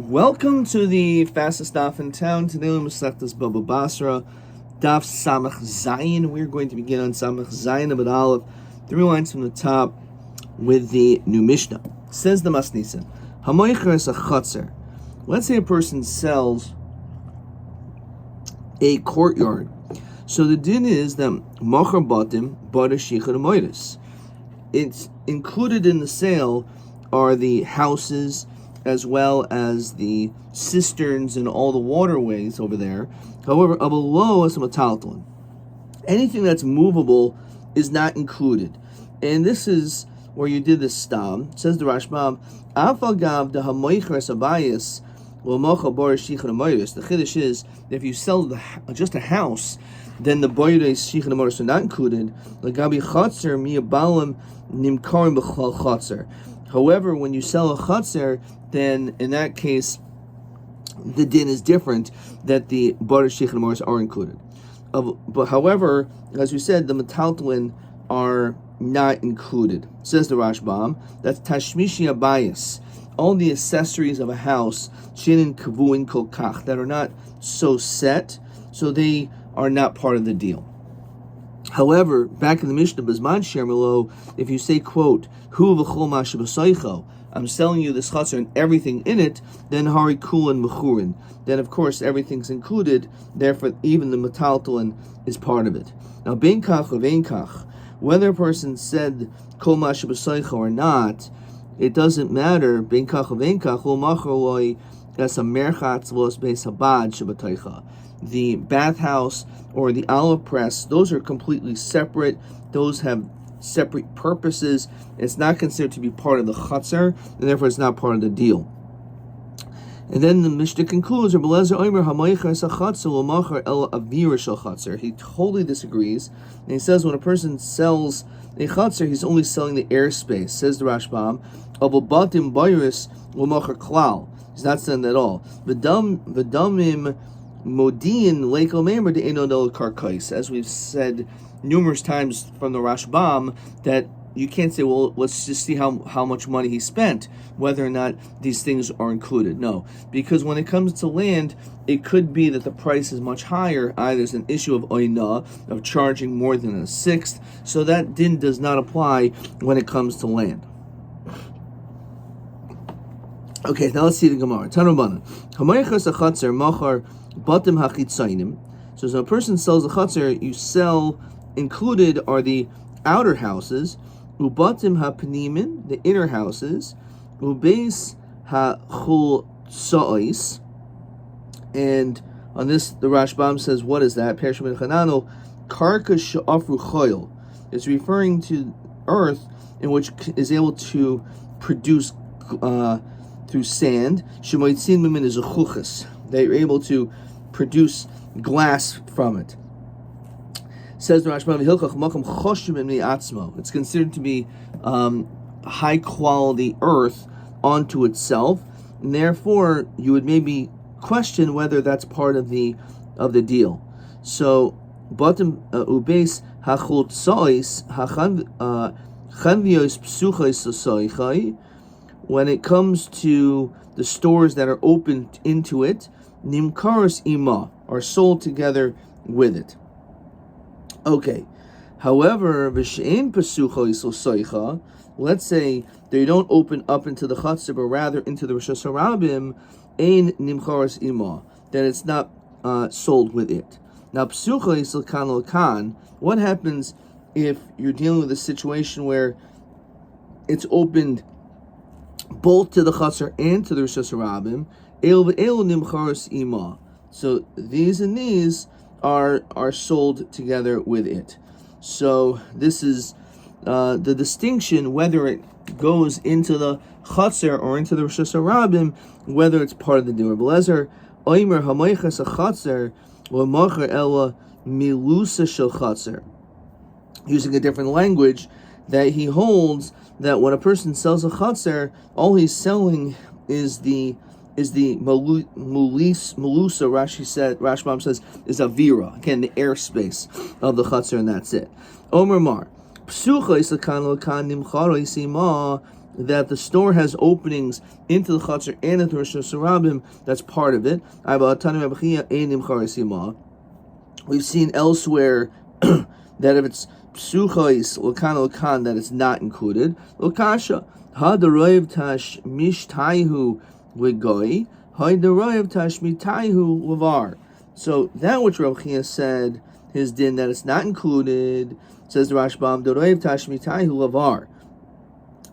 Welcome to the fastest daf in town. Today we must this Bava Batra, daf Samach Zayin. We're going to begin on Samach Zayin of Aleph, 3 lines from the top with the new Mishnah. Says the Masnisin, Hamoicher is a chotzer. Let's say a person sells a courtyard. So the din is that Mocher Batim Bada Shichar Moiris. It's included in the sale are the houses as well as the cisterns and all the waterways over there. However, below is a metalton. Anything that's movable is not included. And this is where you did this stam. Says the Rashbam, Afagav the Hamoichres Abayas will mocha bar shichan amoyres. The chiddush is if you sell just a house, then the boyres shichan amoyres are not included. Lagabi chatzer miyabalim nimkarim b'chal chatzer. However, when you sell a chatzer, then in that case, the din is different, that the bar shichan amoyres are included. But however, as we said, the metaltlin are not included. Says the Rashbam, that's tashmishi abayas. All the accessories of a house, shinin kavuin kol kach, that are not so set, so they are not part of the deal. However, back in the Mishnah, Bizman Shermelo, if you say, quote, Hu v'chol ma'shabasoicho, I'm selling you this chatzar and everything in it, then hari kulin mechurin. Then, of course, everything's included, therefore, even the metaltalin is part of it. Now, bein kach or vein kach, whether a person said kol ma'shabasoicho or not, it doesn't matter. Ben kach vein kach lo machroloi as a merchatz los beis habad shabataycha. The bathhouse or the olive press, those are completely separate. Those have separate purposes. It's not considered to be part of the chatzar, and therefore it's not part of the deal. And then the Mishnah concludes, he totally disagrees. And he says when a person sells a chatzar, he's only selling the airspace. Says the Rashbam, he's not saying that at all. As we've said numerous times from the Rashbam, that you can't say, well, let's just see how much money he spent, whether or not these things are included. No, because when it comes to land, it could be that the price is much higher. Either there's an issue of oina, of charging more than a sixth, so that din does not apply when it comes to land. Okay, now let's see the Gemara. Tanubana. Hamayachas achatzer machar batim hachitzainim. So when a person sells a chatzar, you sell, included are the outer houses, ubatim hapnimin, the inner houses, ubeis hachul sa'is. And on this, the Rashbam says, what is that? Pershim chanano karka sha'afru choil. It's referring to earth in which is able to produce through sand. Shemoitzin mimin is a chuchas. They're able to produce glass from it. Says the Rashbam, it's considered to be high quality earth onto itself, and therefore you would maybe question whether that's part of the deal. So, bottom ubeis hachul tsois hachanvios psuchos sosoichai. When it comes to the stores that are opened into it, nimkaros ima are sold together with it. Okay. However, v'she'en pesuchos sosoicha, let's say they don't open up into the chatzar, but rather into the Rosh Hashanah, ein nimkaros ima, then it's not sold with it. Now, psuchos l'kan l'kan, what happens if you're dealing with a situation where it's opened both to the chatzar and to the Rosh Hashanah? El nimcharos ima. So these and these are sold together with it. So this is the distinction, whether it goes into the chatzar or into the Rosh Hashanah, whether it's part of the deal. Belezer oimer hamoichas a chatzar l'macher ela milusa shel chatzar. Using a different language, that he holds that when a person sells a chatzar, all he's selling is the malusa. Rashbam says is avira, again the airspace of the chatzar, and that's it. Omer Mar, psucha is lakan nimcharo isima that the store has openings into the Chatzar and into Rosh Hashanah, that's part of it. We've seen elsewhere that if it's psuchos lakan, that it's not included. Lokasha hadaroyev tash mishtaihu legoy hadaroyev tash mitaihu levar. So that which Rabbi said, his din, that it's not included, says the Rashbam, daroyev tash mitaihu levar.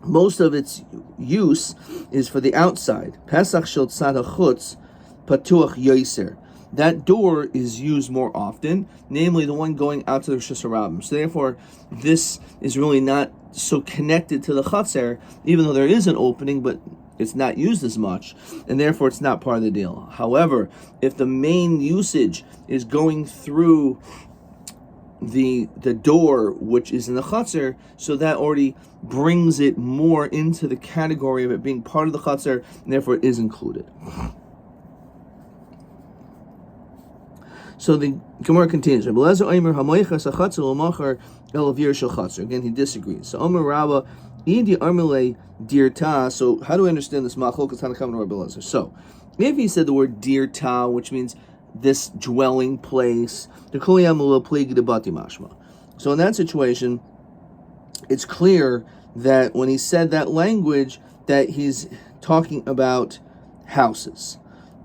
Most of its use is for the outside. Pesach shel tzad hachutz patuach yoser. That door is used more often, namely the one going out to the Rosh Hashanah. So therefore, this is really not so connected to the Chatzar, even though there is an opening, but it's not used as much, and therefore it's not part of the deal. However, if the main usage is going through the door which is in the Chatzar, so that already brings it more into the category of it being part of the Chatzar, and therefore it is included. So the Gemara continues. Again, he disagrees. So Omer Rabba, Idi Armele Dirta. So how do we understand this machlokes Tanakam and Rabbi Elazar? So if he said the word Dirta, which means this dwelling place, so in that situation, it's clear that when he said that language, that he's talking about houses,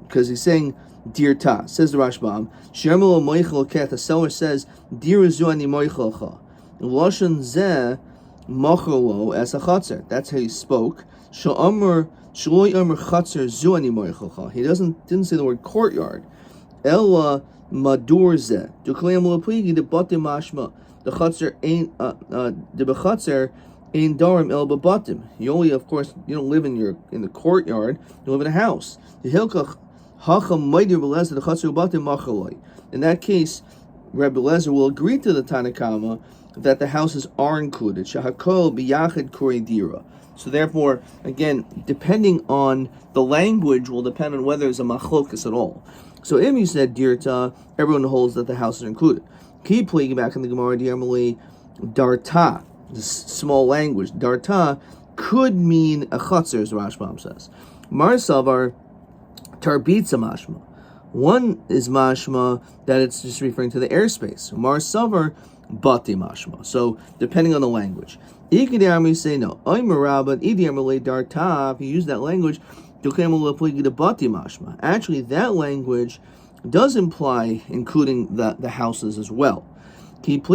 because he's saying Dirta. Says the Rashbam, Shermelo Moichel Ket, the seller says, Dir zu ani moichelcha. Lashon zeh macholo as a chatzer. That's how he spoke. Sha'amr shloi amr chatzer zu ani moichelcha. He didn't say the word courtyard. Ella madur zeh. Dukleim lepligi de batim mashma. The chatzer ain't the bechatzer ain't darim el babatim. You only, of course, you don't live in the courtyard. You live in a house. The hilkach. In that case, Rabbi Elazar will agree to the Tanakama that the houses are included. So therefore, again, depending on the language will depend on whether there's a machlokas at all. So if you said dirta, everyone holds that the houses are included. Keep playing back in the Gemara, Diarmali, darta, this small language. Darta could mean a chatzar, as Rashbam says. Mar Savar, Tarbitza mashma. One is mashma that it's just referring to the airspace. Mar Savar, bati mashma. So depending on the language. Ikidami say no. Oimarabba, Idiamale darta, if you use that language, bati mashma. Actually, that language does imply including the houses as well. If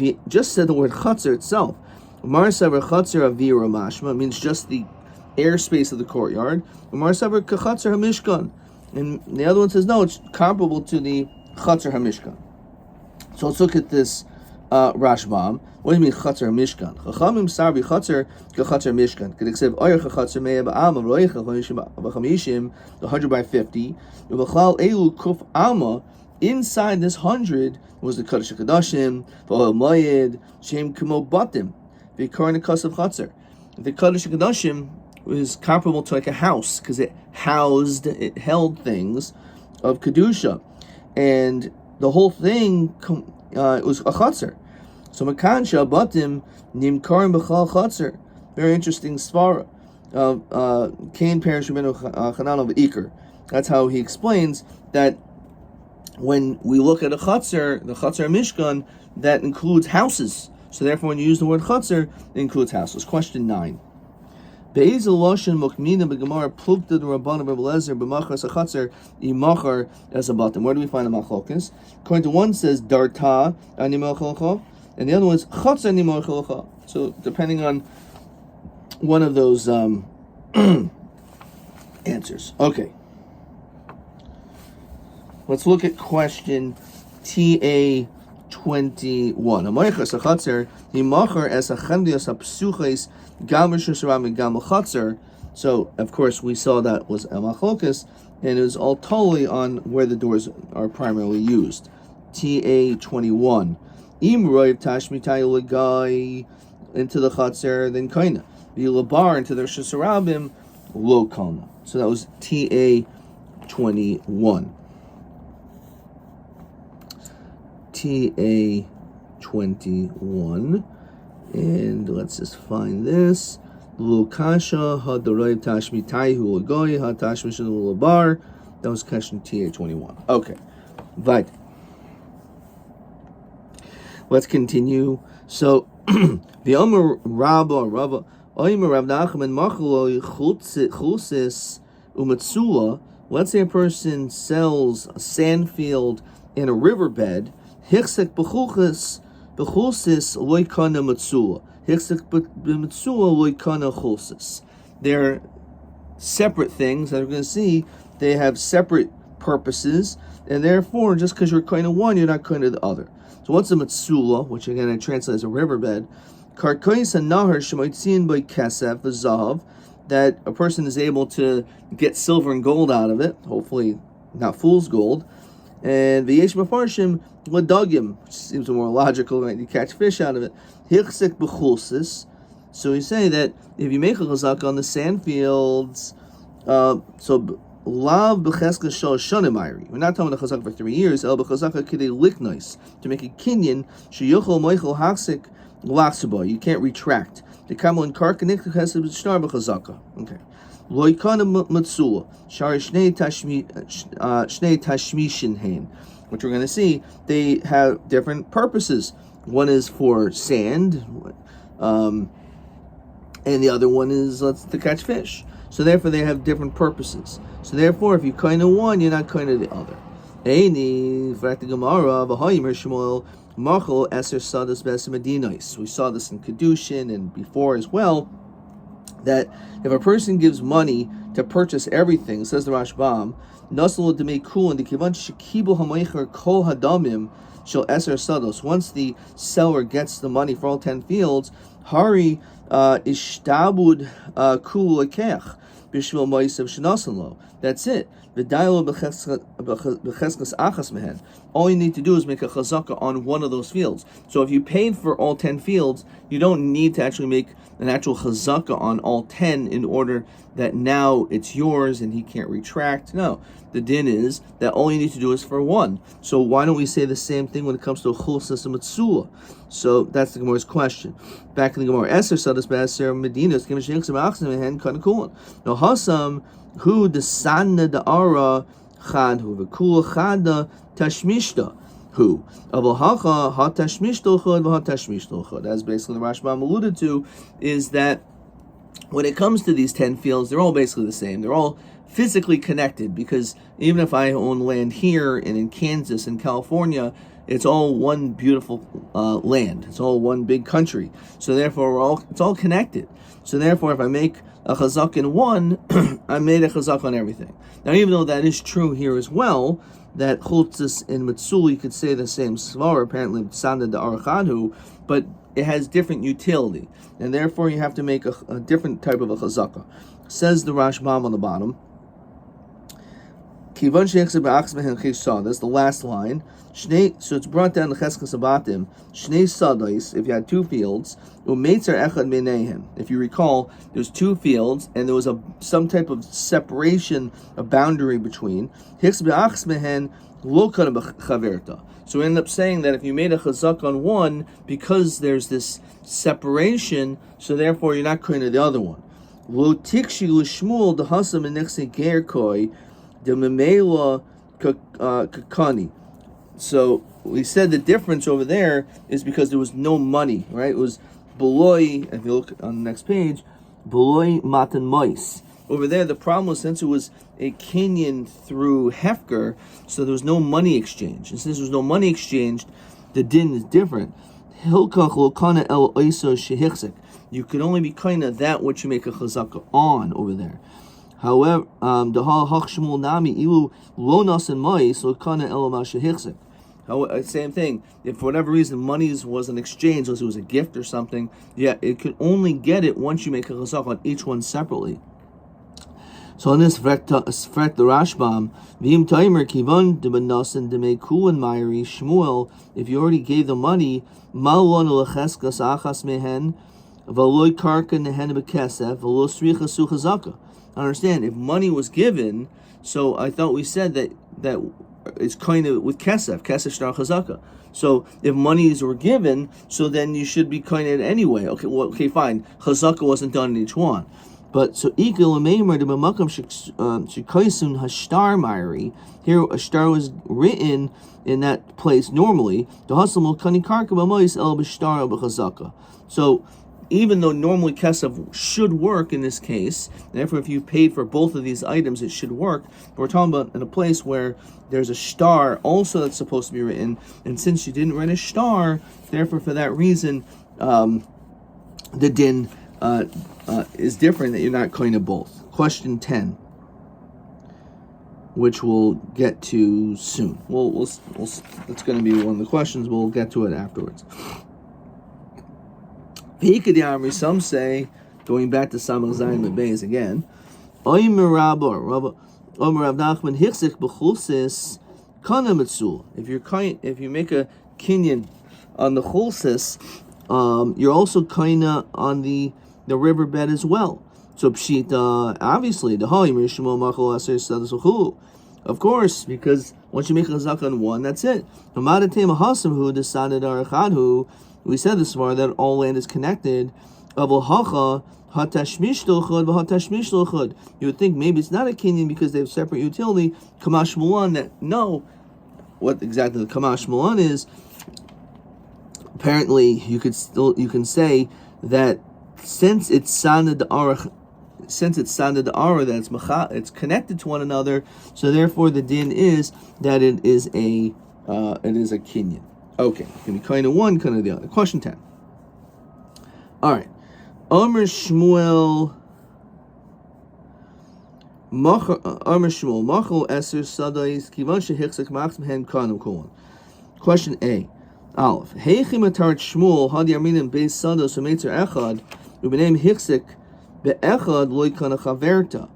you just said the word chatzar itself, Mar Savar chatzar avira mashma means just the airspace of the courtyard. And the other one says no, it's comparable to the Chatzar HaMishkan. So let's look at this Rashbam. What do you mean Chatzar HaMishkan? Chachamim sarbi Chatzar k'Chatzar Mishkan. Could accept Oyer Chatzar Me'eh Ba'alma V'Roicha V'Chamishim, the 100 by 50. V'Chal Elu Kuf Alma. Inside this 100 was the Kodesh HaKadoshim, V'Oel Moyed, Shem K'mo Batim, V'Korin Kasav Chatzar. The Kodesh HaKadoshim was comparable to like a house because it held things of kedusha, and the whole thing it was a chatzar. So mekansha batim nimkarim b'chal chatzar. Very interesting svara of Cain Parish Rabbeinu Chanan of Iker. That's how he explains that when we look at a chatzar, the chatzar mishkan, that includes houses. So therefore, when you use the word chatzar, it includes houses. Question 9. Be'ezel loshen mukmina begemara plukta the rabbanim Rabbi Elazar b'machar sachatzer imachar as a batim. Where do we find the machlokas? According to one says darta ani machalcha, and the other one is chatzer ani machalcha. So depending on one of those answers. Okay. Let's look at question TA 21. Amaychas achatzer imachar as a chandias apsuches. So, of course, we saw that was a machlokas, and it was all totally on where the doors are primarily used. TA 21. Im roiv tashmitay legai into the chatzer, then kaina. Vilabar into the shesarabim, lo kona. So that was TA 21. TA 21. And let's just find this. Lukasha hadoray tashmi taihu lagoy hatashmi shalabar. That was question TA21. Okay, right. Let's continue. So, the Omer Rabba, Omer Rav Nachman Machaloi Chusis Umatsula. Let's say a person sells a sand field in a riverbed. Hichsek b'chusis loikana matsula. Hichsek b'matsula loikana chusis. They're separate things that we're going to see. They have separate purposes, and therefore, just because you're kind of one, you're not kind of the other. So what's a matsula, which again I translate as a riverbed? Karkois nahar shemoitzin by kesef v'zahav, that a person is able to get silver and gold out of it, hopefully not fool's gold. And v'yesh mafarshim ladagim, which seems more logical, right? You catch fish out of it. Hichsek b'chulsis. So we say that if you make a chazaka on the sand fields, Lav b'cheskas shal shanim. We're not talking about a chazaka for 3 years. El b'chazaka kidei liknois, to make a kinyan sheyochol moichel haksik lachsaba. You can't retract. The kamal karkanik chesed b'shtar b'chazaka. Okay. Loikana matsula shar shnei tashmishin hain. Which we're going to see, they have different purposes. One is for sand, and the other one is to catch fish. So therefore, they have different purposes. So therefore, if you kind of one, you're not kind of the other. We saw this in Kedushin and before as well, that if a person gives money to purchase everything, says the Rashbam, once the seller gets the money for all 10 fields, Hari ishtabud kul lekech b'shvil ma'asav shenasan lo. That's it. All you need to do is make a chazaka on one of those fields. So if you paid for all 10 fields, you don't need to actually make an actual chazaka on all 10 in order that now it's yours and he can't retract. No, the din is that all you need to do is for one. So why don't we say the same thing when it comes to chulsas and matsula? So that's the Gemara's question. Back in the Gemara, Eser sadas b'eser medinas k'mishayik s'ma'achsim ehen kanakulan. Now Hasam hu desanna da'ara chadhu v'kula chada tashmishta hu avahacha ha tashmishta chad v'ha tashmishta chad. As basically the Rashbam alluded to, is that when it comes to these 10 fields, they're all basically the same. They're all physically connected, because even if I own land here and in Kansas and California, it's all one beautiful land. It's all one big country. So therefore, it's all connected. So therefore, if I make a chazak in one, I made a chazak on everything. Now, even though that is true here as well, that chutzis in Mitsul, you could say the same svar, apparently Sanda de Arachadhu, but it has different utility. And therefore, you have to make a different type of a chazaka. Says the Rashbam on the bottom, that's the last line. So it's brought down to Cheskas Abatim. Shnei Sadais, if you had 2 fields, if you recall, there's 2 fields, and there was some type of separation, a boundary between. So we end up saying that if you made a chazak on one, because there's this separation, so therefore you're not going to the other one. Lo tikshi l'shmul dehasam enechse gerkoi de memela kakani. So we said the difference over there is because there was no money, right? It was beloy, if you look on the next page, beloy matan mais. Over there, the problem was, since it was a kinyan through Hefker, so there was no money exchange. And since there was no money exchanged, the din is different. Hilkach lo kana el oiso shehichsek. You can only be kind of that which you make a chazaka on over there. However, the hal hachshmul nami ilu lo nasan mais lo kana el ma shehichsek. Same thing. If for whatever reason money was an exchange, unless it was a gift or something, it could only get it once you make a chazaka on each one separately. So on this fret the Rashbam, v'im taimer kivan debenasan demei kulan mayri Shmuel. If you already gave the money, malon lecheskas achas mehen, v'loy karka nehen bekesef, v'lo sricha suchazaka. I understand if money was given. So I thought we said that it's kind of with kesef shtar chazaka. So if monies were given, so then you should be kind of anyway. Okay, fine. Chazaka wasn't done in each one. But so ikil ameimer the b'makam shekaisun hashtar ma'iri. Here a star was written in that place normally. The hasamul kani karka b'mois el b'shtar b'chazaka. So even though normally kesef should work in this case, therefore if you paid for both of these items, it should work. But we're talking about in a place where there's a star also that's supposed to be written, and since you didn't write a star, therefore for that reason, the din is different, that you're not kind of both. Question 10, which we'll get to soon. We'll it's going to be one of the questions. We'll get to it afterwards. Some say, going back to Samach Zayin Beis again, if you make a kinyan on the chulsis, you're also kinda on the riverbed as well. So pshita, obviously, of course, because once you make a chazak on one, that's it. We said this far that all land is connected. You would think maybe it's not a kinyan because they have separate utility. Kamash Mulan, that no, what exactly the Kamash Mulan is. Apparently, you can say that since it's sanad the ara, that it's connected to one another, so therefore the din is that it is a kinyan. Okay, it can be kind of one, kind of the other. Question 10. All right. Amr Shmuel, Machal Eser Sadais Kivan Shehichzik Machzim Hen Kanum Kolon. Question A. Aleph. Heichim Atar Shmuel Had Yarminim Beis Sados Umetzer Echad Ubenem Hichzik Be'echad Loy Kana Chaverta.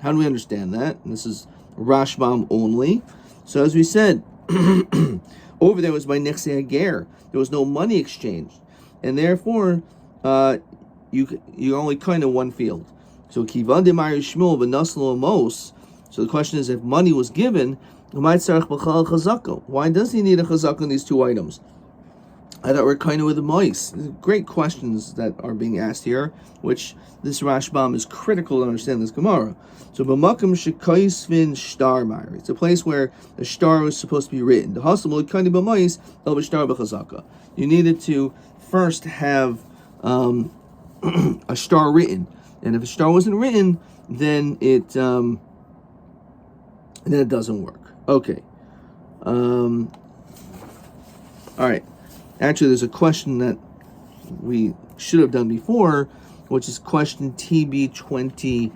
How do we understand that? And this is Rashbam only. So as we said, over there was by Nechse Hager. There was no money exchanged, and therefore you only kind of one field. So Kivan Demar Shmuel Benaslo Mos. So the question is, if money was given, why does he need a chazaka on these two items? I thought we're kind of with the mice. Great questions that are being asked here, which this Rashbam is critical to understand this Gemara. So b'makam shekaisvin shtar ma'ir. It's a place where the star was supposed to be written. The hasamul kind of b'mais el b'shtar b'chazaka. You needed to first have a star written, and if a star wasn't written, then it doesn't work. Okay. All right. Actually, there's a question that we should have done before, which is question TB22.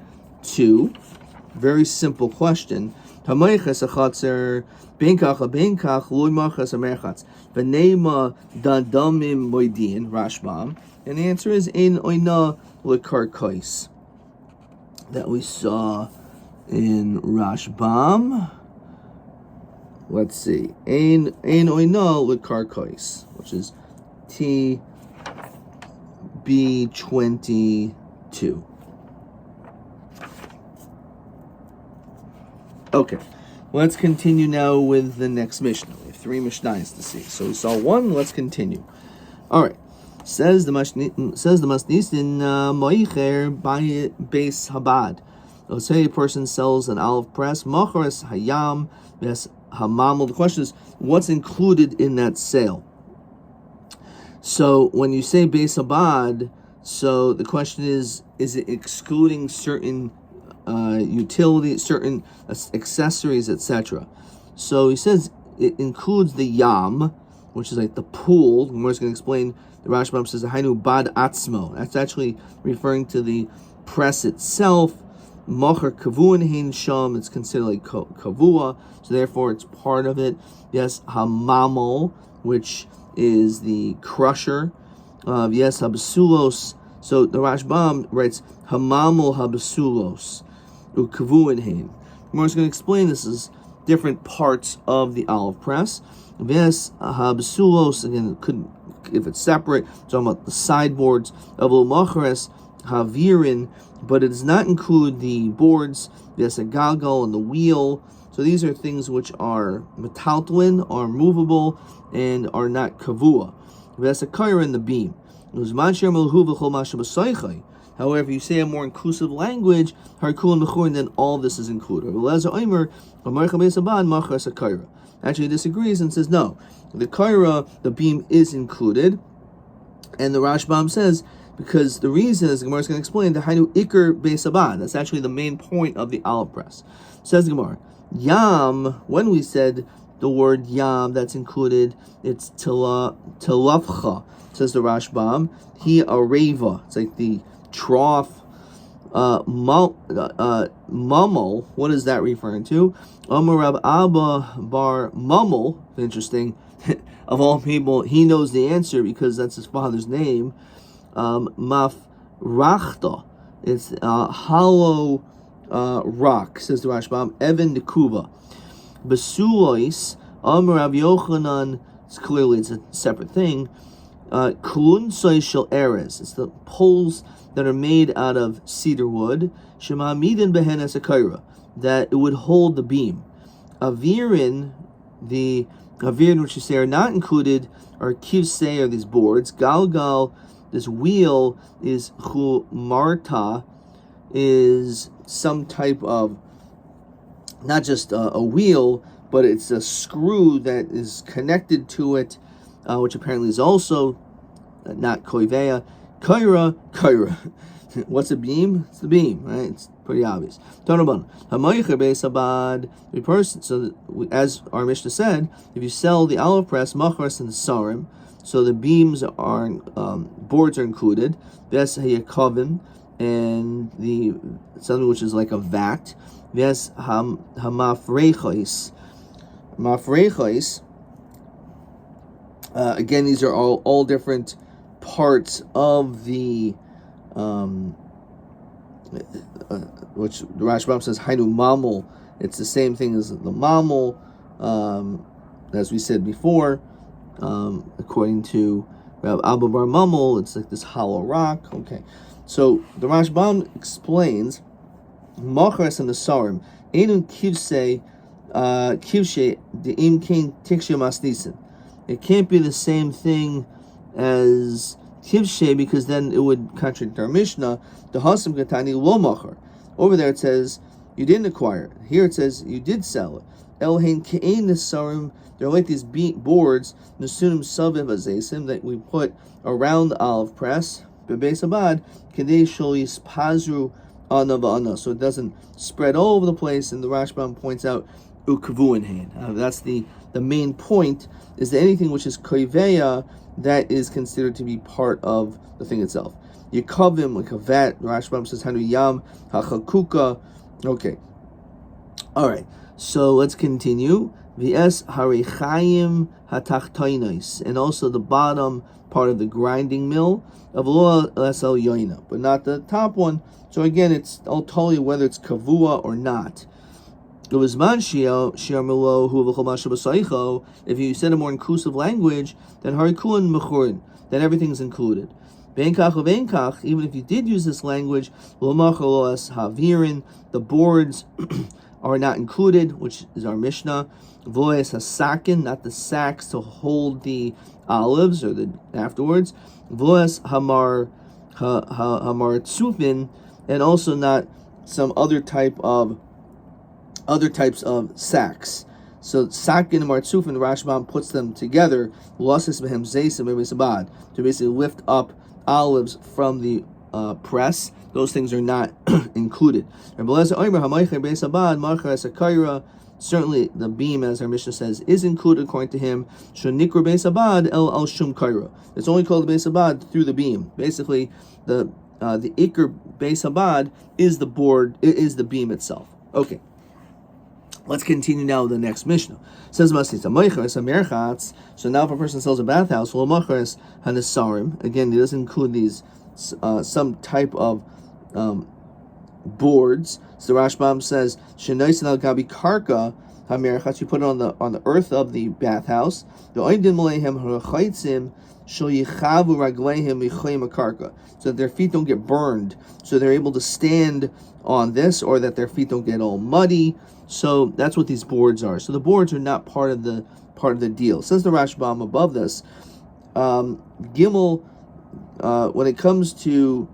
Very simple question. Rashbam. And the answer is in oina lekarkais. That we saw in Rashbam. Let's see. Ein oina lekarkais, which is TB22. Okay, let's continue now with the next Mishnah. We have 3 Mishnahs to see. So we saw 1. Let's continue. All right. Says the Masnis in Moicher by Beis Habad. Let's say a person sells an olive press. Machares Hayam Ves Hamamel. The question is, what's included in that sale? So when you say Beis Habad, so the question is it excluding certain utilities, certain accessories, etc.? So he says it includes the yam, which is like the pool. The Gemara is going to explain. The Rashbam says Hainu bad atzmo. That's actually referring to the press itself. Mocher kavuan hein sham. It's considered like kavua, so therefore it's part of it. Yes, hamamel, which is the crusher. Yes, habasulos. So the Rashbam writes hamamel habasulos. Ukavuinhain. Gemara is going to explain this as different parts of the olive press. Yes, habasulos, again, if it's separate, talking about the sideboards of Machares havirin, but it does not include the boards, the galgal, and the wheel. So these are things which are metaltlin, are movable, and are not kavua. Vesakaira in the beam. However, you say a more inclusive language, then all this is included. Actually disagrees and says no. The kaira, the beam, is included, and the Rashbam says, because the reason is, the Gemara is going to explain, the Hainu Iker Beisabad. That's actually the main point of the olive press. Says the Gemara, Yam, when we said the word Yam, that's included, it's Telafcha, says the Rashbam. He areva, it's like the trough. Mummel, what is that referring to? Rab Abba Bar Mummel, interesting, of all people, he knows the answer because that's his father's name. Mafrachta, it's hollow rock, says the Rashbam. Evan Nekuva. Besulois, Rab Yochanan, it's a separate thing. Kulun Soy Erez, it's the poles that are made out of cedar wood. Shema Midin Behen Esakaira, that it would hold the beam. Avirin, the Avirin which you say are not included, are Kivsei, are these boards. Galgal, this wheel, is Chumarta, is some type of, not just a wheel, but it's a screw that is connected to it, which apparently is also not Koiveya. Kaira. What's a beam? It's the beam, right? It's pretty obvious. The person, so as our Mishnah said, if you sell the olive press, machras and sarim, so the beams are, boards are included. Ves hayakovim, and the something which is like a vat. Ves hamafreichos. Mafreichos. Again, these are all different parts of the which the Rashbam says Hainu Mamul. It's the same thing as the Mamul, as we said before. According to Rabbi Abba Bar Mamul, it's like this hollow rock. Okay, so the Rashbam explains Machras and the Sarim Einun Kivsei the Im King Tiksha Masnisin. It can't be the same thing as Kivshe, because then it would contradict our Mishnah. The Hasim Katani Lo Machar. Over there it says you didn't acquire it. Here it says you did sell it. Elhain Ke'ein Nesarim. They're like these boards, Nasunim Saviv Azesim, that we put around the olive press. Bebeis Abad Kadei Sholis Pazru Ana Va'ana, so it doesn't spread all over the place. And the Rashbam points out Ukvu in hand. That's the main point, is that anything which is koiveya, that is considered to be part of the thing itself. Yekavim, like a vat, Rashbam says, Hanu Yam, Hachakuka. Okay. Alright, so let's continue. V'es Harechayim Hatachtoinos, and also the bottom part of the grinding mill of Lo Lesel Yoina, but not the top one. So again, it's, I'll tell you whether it's kavua or not. If you said a more inclusive language, then harikuan mechurin, then everything's included. Even if you did use this language, the boards are not included, which is our Mishnah. Voes hasakin, not the sacks to hold the olives or the afterwards. Voes hamar tsufin, and also not some other types of sacks. So sakin and martzufin, Rashbam puts them together, to basically lift up olives from the press. Those things are not included. Certainly the beam, as our Mishnah says, is included according to him. It's only called the Beis Abad through the beam. Basically, the Iker Beis Abad is the board, it is the beam itself. Okay. Let's continue now with the next Mishnah. It says, so now if a person sells a bathhouse, again, it doesn't include these some type of boards. So the Rashbam says, hamerchatz. You put it on the earth of the bathhouse. The oidim molehem harachaitzim shel yichavu ragleihem michayim akarka, so that their feet don't get burned, so they're able to stand on this, or that their feet don't get all muddy. So that's what these boards are. So the boards are not part of the deal. Says the Rashbam above this, Gimel, when it comes to,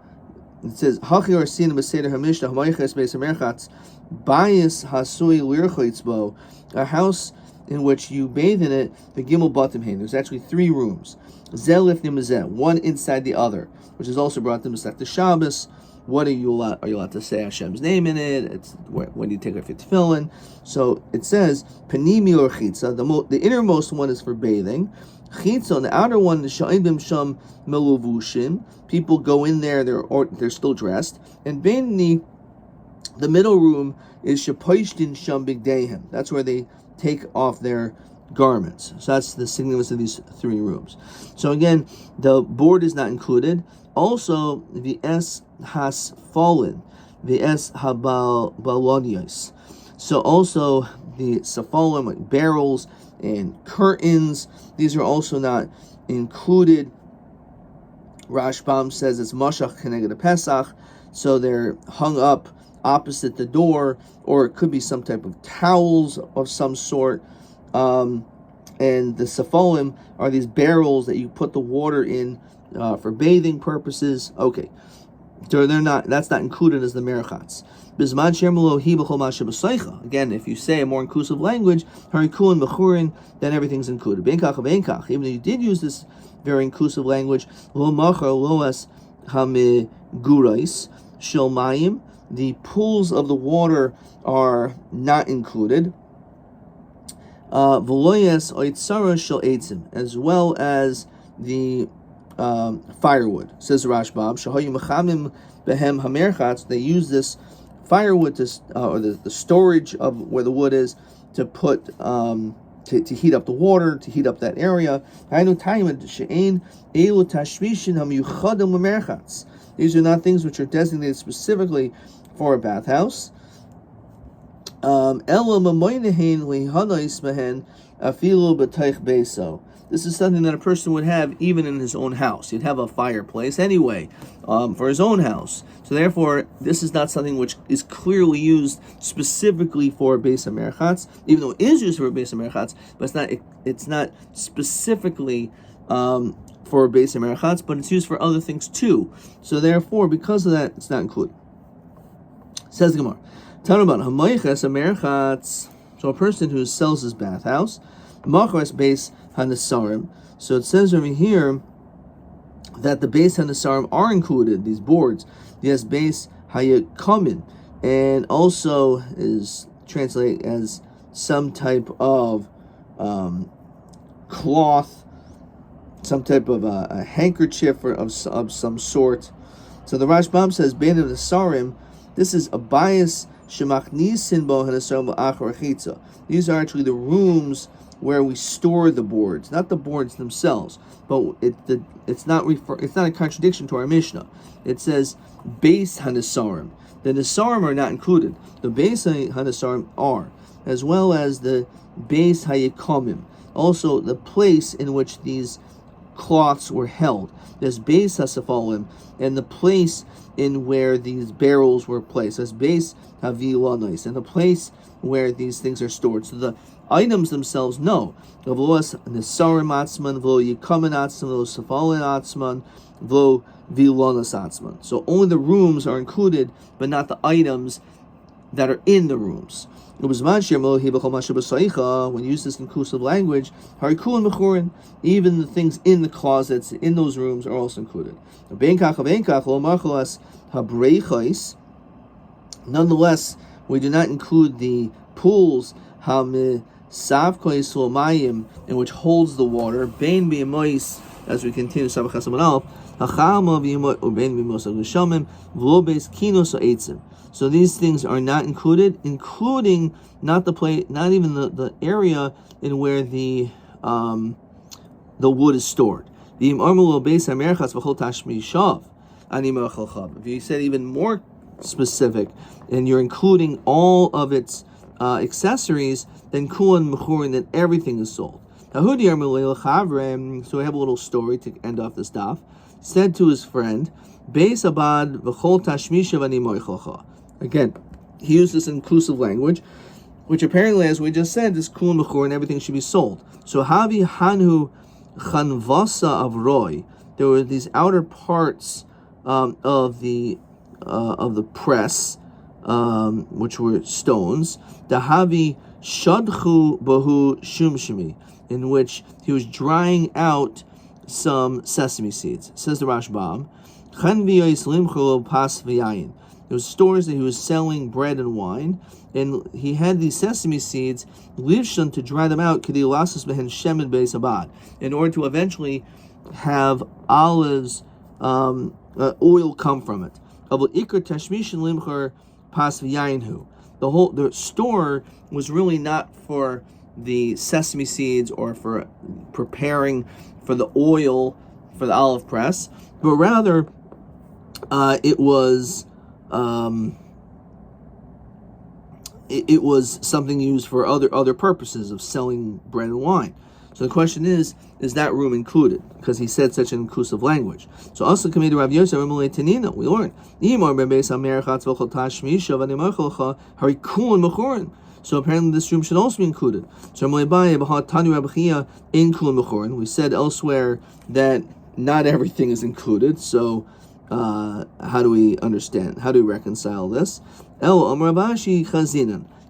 it says Hachi or Sin Beseder Hamishna Hamayches Beis Hamerchatz Bayis Hasui Lirchaitzbo, a house in which you bathe in it. The Gimel Batim Hain. There's actually 3 rooms. Zelif Nimazeh, one inside the other, which is also brought to Masech Shabbos. What are you allowed to say Hashem's name in it? It's when you take off your tefillin. So it says Panimi or Chitza. The innermost one is for bathing. Chitza, the outer one, the Sha'ibim Sham Meluvushim. People go in there, they're still dressed. And Beinni, the middle room, is Shapoishtin Sham Bigdehem. That's where they take off their garments. So that's the significance of these 3 rooms. So again, the board is not included. Also, the es has fallen, the es habalonios. So also the safalim, like barrels and curtains, these are also not included. Rashbam says it's mashach keneged Pesach, so they're hung up opposite the door, or it could be some type of towels of some sort. And the safalim are these barrels that you put the water in for bathing purposes. Okay, so that's not included as the merchatz. Again, if you say a more inclusive language, then everything's included. Even though you did use this very inclusive language, the pools of the water are not included. As well as the firewood. Says Rashbam, they use this firewood or the storage of where the wood is to put to heat up the water, to heat up that area. These are not things which are designated specifically for a bathhouse. This is something that a person would have even in his own house. He'd have a fireplace anyway for his own house. So therefore, this is not something which is clearly used specifically for Beis HaMerchatz, even though it is used for Beis HaMerchatz, but it's not specifically for Beis HaMerchatz, but it's used for other things too. So therefore, because of that, it's not included. Says the Gemara, Tanaban Hamayches HaMerchatz. So a person who sells his bathhouse, Machras Beis HaNesarim. So it says over here that the Beis HaNesarim are included, these boards. Yes, Beis Hayakomin, and also is translated as some type of cloth, some type of a handkerchief of some sort. So the Rashbam says, Bein HaNesarim, this is a bias shemachnisin bo HaNesarim achar chitza. These are actually the rooms where we store the boards, not the boards themselves. But it's not a contradiction to our Mishnah. It says Beis HaNesarim. The Nesarim are not included. The Beis HaNesarim are, as well as the Beis Hayakomim. Also, the place in which these cloths were held. There's Beis HaSafalim, and the place in where these barrels were placed. There's Beis Havilanos, and the place where these things are stored. So the items themselves, no. So only the rooms are included, but not the items that are in the rooms. When you use this inclusive language, even the things in the closets, in those rooms, are also included. Nonetheless, we do not include the pools in which holds the water, as we continue, so these things are not included, including not the place, not even the area in where the wood is stored. If you said even more specific, and you're including all of its accessories, then kulan mechurin, then everything is sold. So we have a little story to end off this daf. Said to his friend, Beis abad v'chol tashmishav ani moichocha. Again, he used this inclusive language, which apparently, as we just said, is kulan mechurin, everything should be sold. So havi hanhu chanvasa of roy. There were these outer parts of the press, which were stones. Dahavi shadchu bahu shumshimi, in which he was drying out some sesame seeds. Says the Rashbam, there was stores that he was selling bread and wine, and he had these sesame seeds, livshon, to dry them out, in order to eventually have olives, oil come from it. The store was really not for the sesame seeds or for preparing for the oil for the olive press, but rather it was something used for other purposes of selling bread and wine. So the question is that room included? Because he said such an inclusive language. So also coming to Rav Yosef, we learned. So apparently this room should also be included. So we said elsewhere that not everything is included. So how do we understand? How do we reconcile this?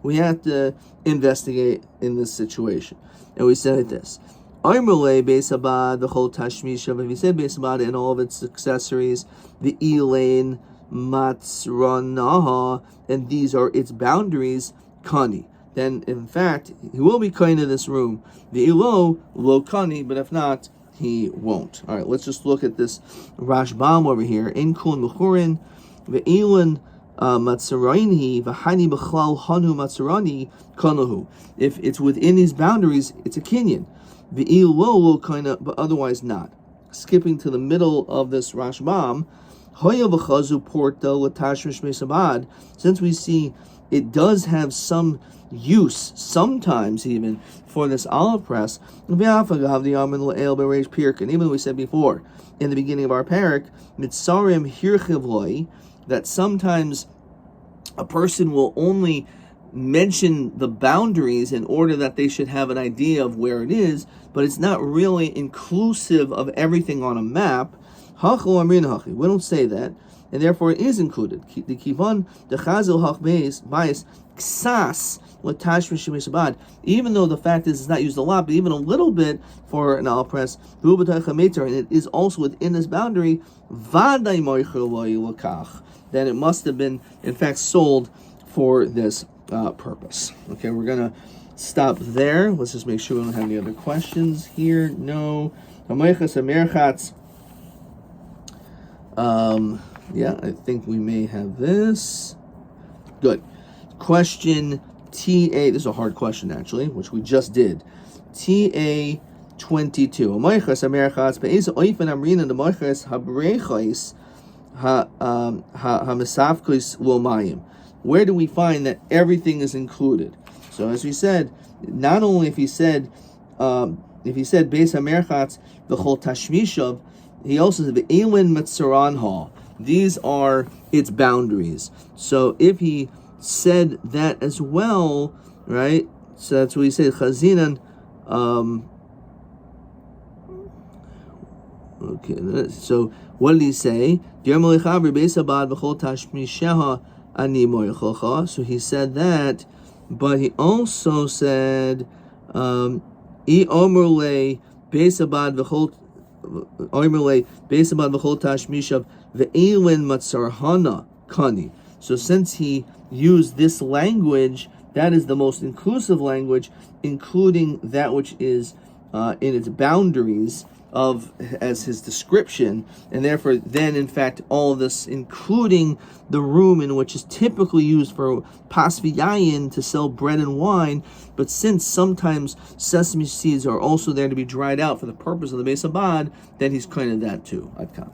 We have to investigate in this situation. And we said this. If he said Beis Abad and all of its accessories, the Elaine, Matzranaha, and these are its boundaries, Kani. Then, in fact, he will be kind in this room. The Elo, Lo Kani, but if not, he won't. All right, let's just look at this Rashbam over here. In Kun Mechurin, the Elin, Matzarani, Vahani Bechlal Hanu Matzarani, Kanahu. If it's within these boundaries, it's a Kenyan. The Elo will kind of, but otherwise not. Skipping to the middle of this Rashbam, Hoya V'chazu Porta Latashmish Mesabad, since we see it does have some use, sometimes even, for this olive press, and even we said before, in the beginning of our parak, Mitzarim Hirchivloi, that sometimes a person will only mention the boundaries in order that they should have an idea of where it is, but it's not really inclusive of everything on a map. We don't say that, and therefore it is included. The kivan the chazil hach bias ksas latashmish, even though the fact is it's not used a lot, but even a little bit for an olive press, and it is also within this boundary, then it must have been in fact sold for this purpose. Okay, we're gonna stop there. Let's just make sure we don't have any other questions here. No. Yeah, I think we may have this. Good. Question TA. This is a hard question actually, which we just did. TA 22. Where do we find that everything is included? So as we said, not only if he said Beis HaMerchatz v'chol tashmishav, he also said the Elin Metzaranha. These are its boundaries. So if he said that as well, right? So that's what he said. Chazinan. Okay. So what did he say? So he said that, but he also said, so since he used this language, that is the most inclusive language, including that which is in its boundaries of as his description, and therefore then in fact all of this, including the room in which is typically used for pasviyayin to sell bread and wine, but since sometimes sesame seeds are also there to be dried out for the purpose of the Beis Abad, then he's kind of that too. Adkan.